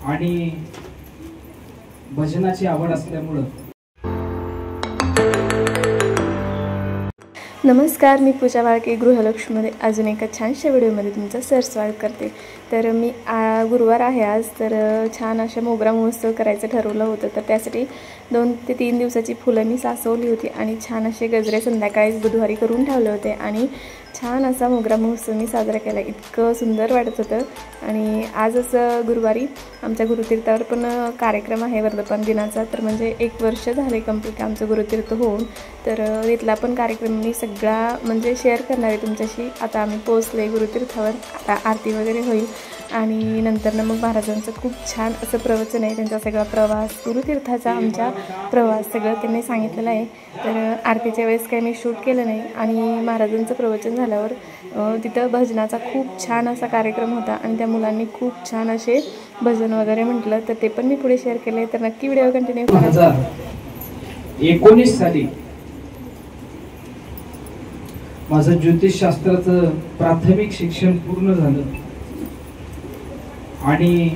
आणि भजनाची आवड असल्यामुळं. नमस्कार, मी पूजा वाळके गृहलक्ष्मीमध्ये अजून एका छानशा व्हिडिओमध्ये तुमचं स्वागत करते. तर मी गुरुवार आहे आज, तर छान अशा मोगरा महोत्सव करायचं ठरवलं होतं. तर त्यासाठी 2 ते 3 दिवसाची फुलं मी साचवली होती आणि छान असे गजरे संध्याकाळीच बुधवारी करून ठेवले होते आणि छान असा मोगरा महोत्सव मी साजरा केला. इतकं सुंदर वाटत होतं. आणि आजच गुरुवारी आमच्या गुरुतीर्थावर पण कार्यक्रम आहे वर्धापन दिनाचा. तर म्हणजे 1 वर्ष झाले कंप्लीट आमचं गुरुतीर्थ होऊन. तर तिथला पण कार्यक्रम मी सगळा म्हणजे शेअर करणार आहे तुमच्याशी. आता आम्ही पोहोचले गुरुतीर्थावर, आता आरती वगैरे होईल आणि नंतर मग महाराजांचं खूप छान असं प्रवचन आहे. त्यांचा सगळा प्रवास, गुरुतीर्थाचा आमचा प्रवास सगळं त्यांनी सांगितलेलं आहे. तर आरतीच्या वेळेस काही मी शूट केलं नाही. आणि महाराजांचं प्रवचन झाल्यावर तिथं भजनाचा खूप छान असा कार्यक्रम होता आणि त्या मुलांनी खूप छान असे भजन वगैरे म्हटलं. तर ते पण मी पुढे शेअर केले. तर नक्की व्हिडिओ कंटिन्यू करा. 2019 साली माझं ज्योतिषशास्त्राचं प्राथमिक शिक्षण पूर्ण झालं आणि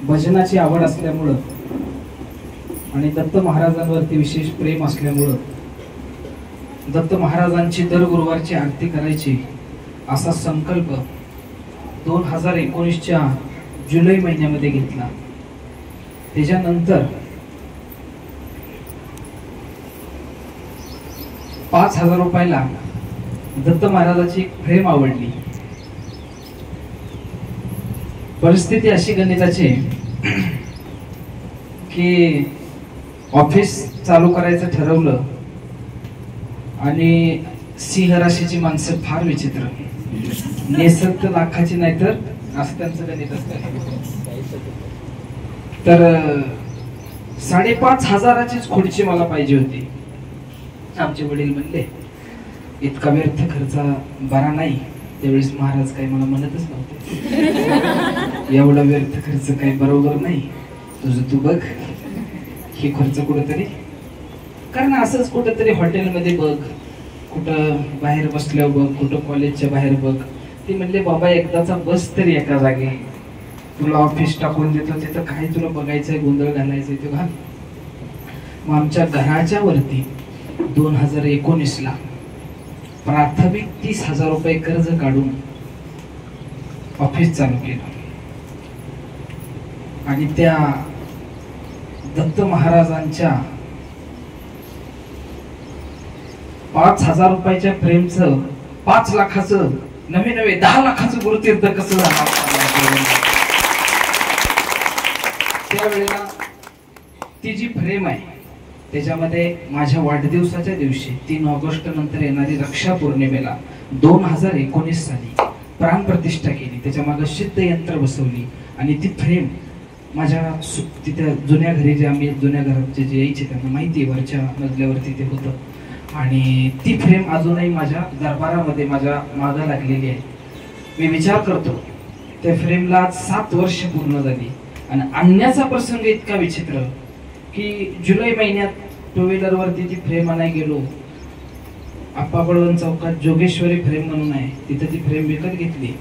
भजनाची आवड असल्यामुळं आणि दत्त महाराजांवरती विशेष प्रेम असल्यामुळं दत्त महाराजांची दर गुरुवारची आरती करायची असा संकल्प 2019च्या जुलै महिन्यामध्ये घेतला. त्याच्यानंतर 5,000 रुपयाला दत्त महाराजाची एक फ्रेम आवडली. परिस्थिती अशी गणिताची की ऑफिस चालू करायचं ठरवलं आणि सिंह राशीची माणसं फार विचित्र, नेसत लाखाची नाही तर असं त्यांचं गणित असतं. तर 5,500ची खुर्ची मला पाहिजे होती. आमचे वडील म्हणले इतका व्यर्थ खर्च बरा नाही. त्यावेळेस महाराज काही मला म्हणतच नव्हते, एवढा व्यर्थ खर्च काही बरोबर नाही, तुझं तू बघ, हे खर्च कुठेतरी कारण असंच कुठेतरी हॉटेलमध्ये बघ, कुठं बाहेर बसल्यावर बघ, कुठं कॉलेजच्या बाहेर बघ. ते म्हणले बाबा एकदाचा बस तरी एका जागी, तुला ऑफिस टाकून देतो तिथं काय तुला बघायचंय, गोंधळ घालायचंय ते घाल. मग आमच्या घराच्या वरती 2019ला प्राथमिक 30,000 रुपये कर्ज काढून ऑफिस चालू केलं आणि त्या दत्त महाराजांच्या 5,000 रुपयाच्या फ्रेमचं 5 लाखाचं नवे 10 लाखाचं गुरुतीर्थ कसं झालं. त्यावेळेला ती जी फ्रेम आहे त्याच्यामध्ये माझ्या वाढदिवसाच्या दिवशी 3 ऑगस्ट नंतर येणारी रक्षा पौर्णिमेला 2019 साली प्राण प्रतिष्ठा केली. त्याच्या मागे सिद्ध यंत्र बसवली आणि ती फ्रेम माझ्या तिथे जुन्या घरी जे आम्ही जुन्या घरात जे यायचे त्यांना माहिती आहे, वरच्या मजल्यावरती ते होतं आणि ती फ्रेम अजूनही माझ्या दरबारामध्ये माझ्या मागं लागलेली आहे. मी विचार करतो त्या फ्रेमला 7 वर्ष पूर्ण झाली आणि आणण्याचा प्रसंग इतका विचित्र की जुलै महिन्यात 2 व्हीलर वरती ती फ्रेम आणायला गेलो. आप्पा बळवंत चौकात जोगेश्वरी फ्रेम म्हणून आहे, तिथे ती फ्रेम विकत घेतली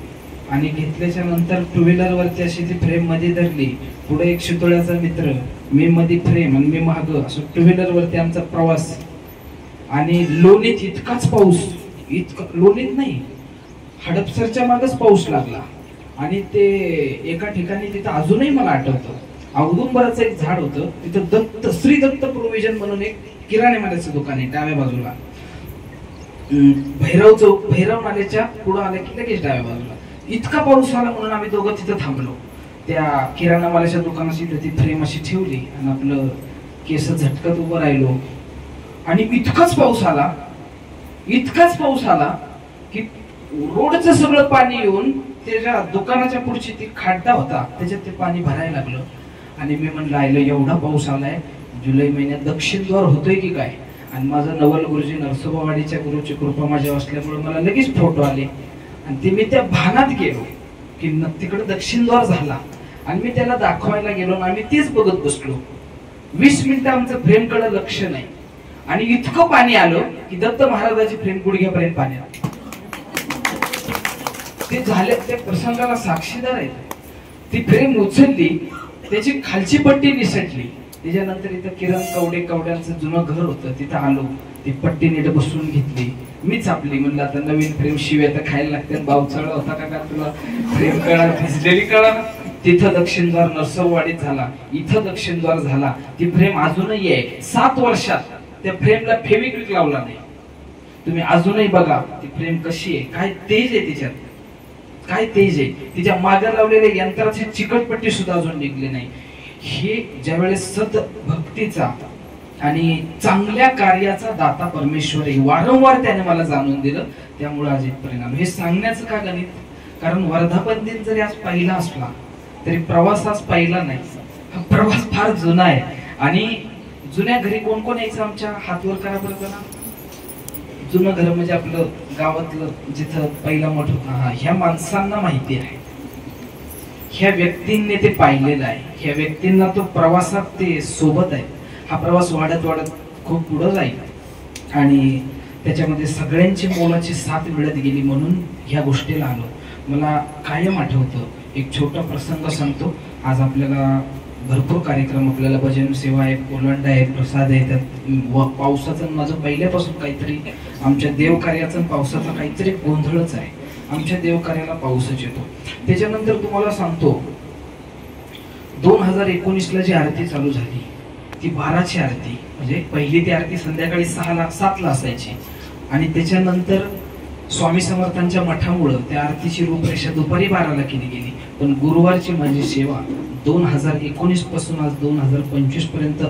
आणि घेतल्याच्या नंतर 2 व्हीलर वरती अशी ती फ्रेम मध्ये धरली. पुढे एक शितोळ्याचा मित्र, मी मध्ये फ्रेम आणि मी माग, असं 2 व्हीलर वरती आमचा प्रवास. आणि लोणीत इतकाच पाऊस, इतका लोणीत नाही हडपसरच्या मागच पाऊस लागला आणि ते एका ठिकाणी तिथं अजूनही मला आठवतं औदुंबराचं एक झाड होतं, तिथं श्री दत्त प्रोव्हिजन म्हणून एक किराणे मालाचं दुकान आहे डाव्या बाजूला. भैरव नाल्याच्या पुढे आले की लगेच डाव्या बाजूला. इतका पाऊस आला म्हणून आम्ही दोघं तिथं थांबलो. त्या किराणा मालाच्या दुकानाशी ती फ्रेम अशी ठेवली आणि आपलं केस झटकत उभं राहिलो आणि इतकाच पाऊस आला की रोडचं सगळं पाणी येऊन त्याच्या दुकानाच्या पुढची ती खड्डा होता त्याच्यात ते पाणी भरायला लागलं. आणि मी म्हणलं आयलं एवढा पाऊस आलाय, जुलै महिन्यात दक्षिण द्वार होतोय की काय. आणि माझं नवल गुरुजी नरसोबावाडीच्या गुरुची कृपा माझ्या असल्यामुळे मला लगेच फोटो आले आणि ते मी त्या भानात गेलो की तिकडे दक्षिण द्वार झाला आणि मी त्याला दाखवायला गेलो आणि आम्ही तेच बघत बसलो. 20 मिनिटं आमचं फ्रेमकडे लक्ष नाही आणि इतकं पाणी आलं की दत्त महाराजाची फ्रेम गुडघ्यापर्यंत पाणी आलं. ते झाले, त्या प्रसंगाला साक्षीदार आहेत. ती फ्रेम उचलली, त्याची खालची पट्टी निसटली. त्याच्यानंतर इथं किरण कवड्यांचं जुनं घर होतं, तिथं आलो, ती पट्टी नीट बसून घेतली. मीच आपली म्हणलं आता नवीन फ्रेम शिव्या तर खायला लागते. बावचळा होता का तुला फ्रेम कळा, भिजलेली कळा. तिथं दक्षिणद्वार नरसोबावाडीत झाला, इथं दक्षिणद्वार झाला. ती फ्रेम अजूनही आहे. 7 वर्षात त्या फ्रेमला फेविक्विक लावला नाही. तुम्ही अजूनही बघा ती फ्रेम कशी आहे, काय तेज आहे तिच्यात, काय तेज आहे. तिच्या मागे लावलेल्या यंत्राची चिकटपट्टी सुद्धा अजून निघली नाही. हे ज्यावेळेस सत भक्तीचा आणि चांगल्या कार्याचा दाता परमेश्वर आहे, वारंवार त्याने मला जाणून दिलं. त्यामुळे आज इथपर्यंत आलो. हे सांगण्याचं का गणित, कारण वर्धापन दिन जरी आज पहिला असला तरी प्रवास आज पहिला नाही. हा प्रवास फार जुना आहे. आणि जुन्या घरी कोण कोण यायचं आमच्या, हातवर करा बरं ना. जुनं घर म्हणजे आपलं गावातलं जिथं पहिला मठ होता. हा, ह्या माणसांना माहिती आहे, ह्या व्यक्तींनी ते पाहिलेलं आहे. ह्या व्यक्तींना तो प्रवासात ते सोबत आहे. हा प्रवास वाढत वाढत खूप पुढे जाईल आणि त्याच्यामध्ये सगळ्यांची मोलाची साथ मिळत गेली. म्हणून ह्या गोष्टीला आलो. मला कायम आठवतं, एक छोटा प्रसंग सांगतो. आज आपल्याला भरपूर कार्यक्रम, आपल्याला भजन सेवा आहे, ओलांडा आहे, प्रसाद आहे. त्यात पावसाचं माझं पहिल्यापासून काहीतरी, आमच्या देवकार्याचं पावसाचा काहीतरी गोंधळच आहे. आमच्या देवकार्याला पाऊसच येतो. त्याच्यानंतर तुम्हाला सांगतो, 2019ला जी आरती चालू झाली ती 12ची आरती, म्हणजे पहिली ती आरती संध्याकाळी 7ला असायची. आणि त्याच्यानंतर स्वामी समर्थांच्या मठामुळं त्या आरतीची रूपरेषा दुपारी 12ला केली गेली. पण गुरुवारची माझी सेवा 2019 पासून आज 2025 पर्यंत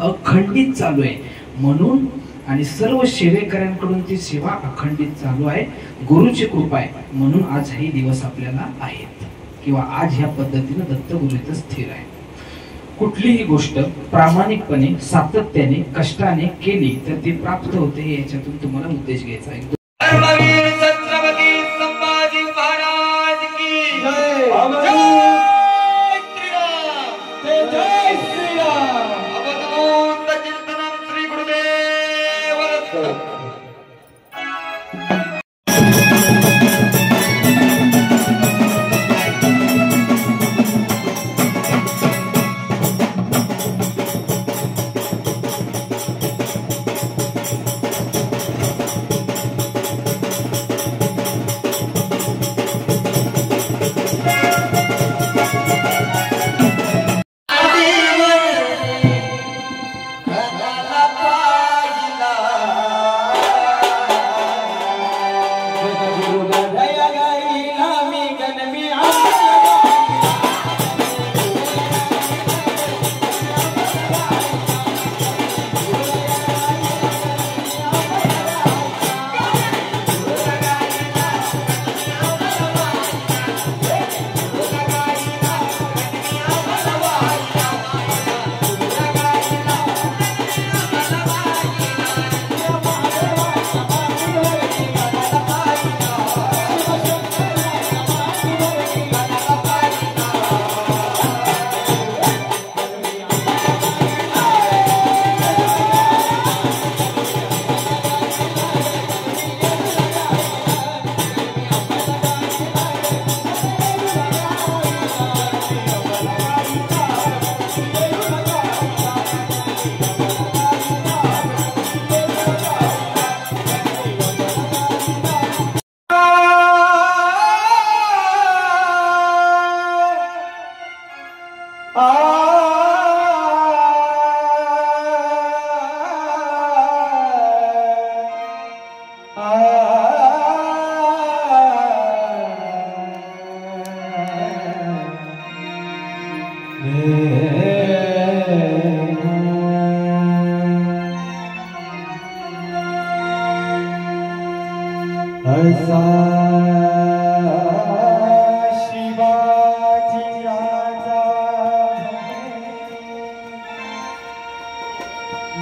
अखंडित चालू आहे. म्हणून आणि सर्व सेवेकऱ्यांकडून ती सेवा अखंडित चालू आहे. गुरुची कृपा आहे म्हणून आज हे दिवस आपल्याला आहेत, किंवा आज ह्या पद्धतीने दत्तगुरु इथं स्थिर आहे. कुठलीही गोष्ट प्रामाणिकपणे, सातत्याने, कष्टाने केली तर ती प्राप्त होते. याच्यातून तुम्हाला उद्देश घ्यायचा आहे. छत्रपती संभाजी महाराज की जय. जय श्रीराम. अवधूत कीर्तनम श्री गुरुदेव दत्त.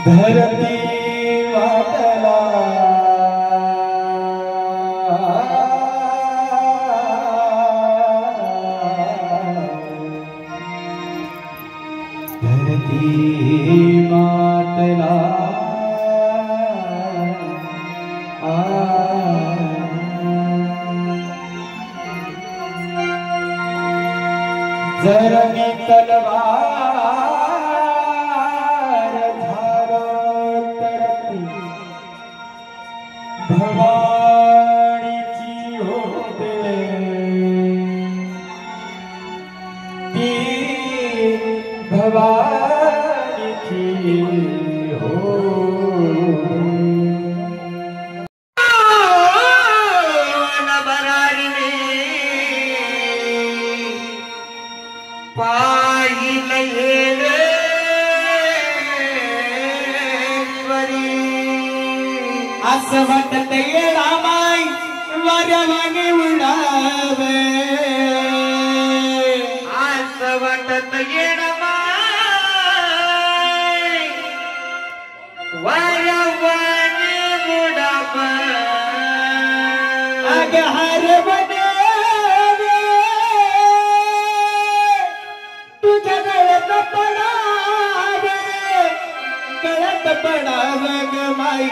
धरती वाटला धरती मातला जरणी तलवार धारती भवानीची होते ती भवानीची हो असं वाटत येडा माय वाऱ्यावाने उडावे असं वाटत येडा माय वाऱ्यावाने उडावे अग हर बनावे तुझ्या गळ्यात पडावे गळ्यात पडावे ग माई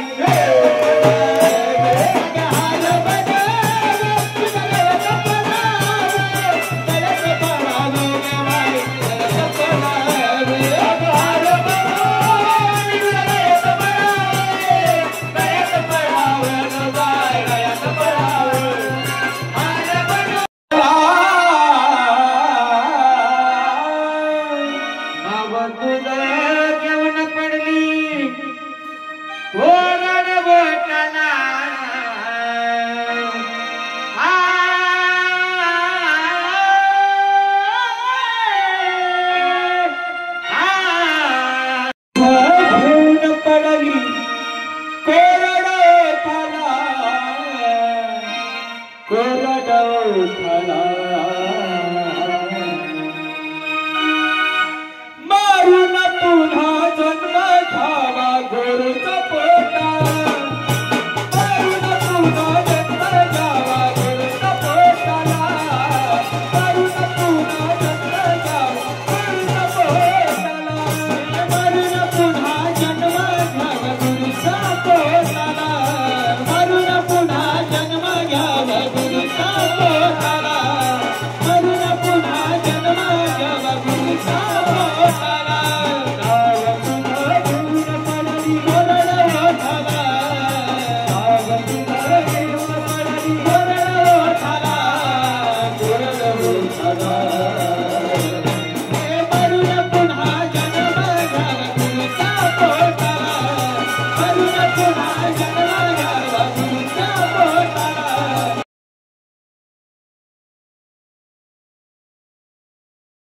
पुन्हा जन्म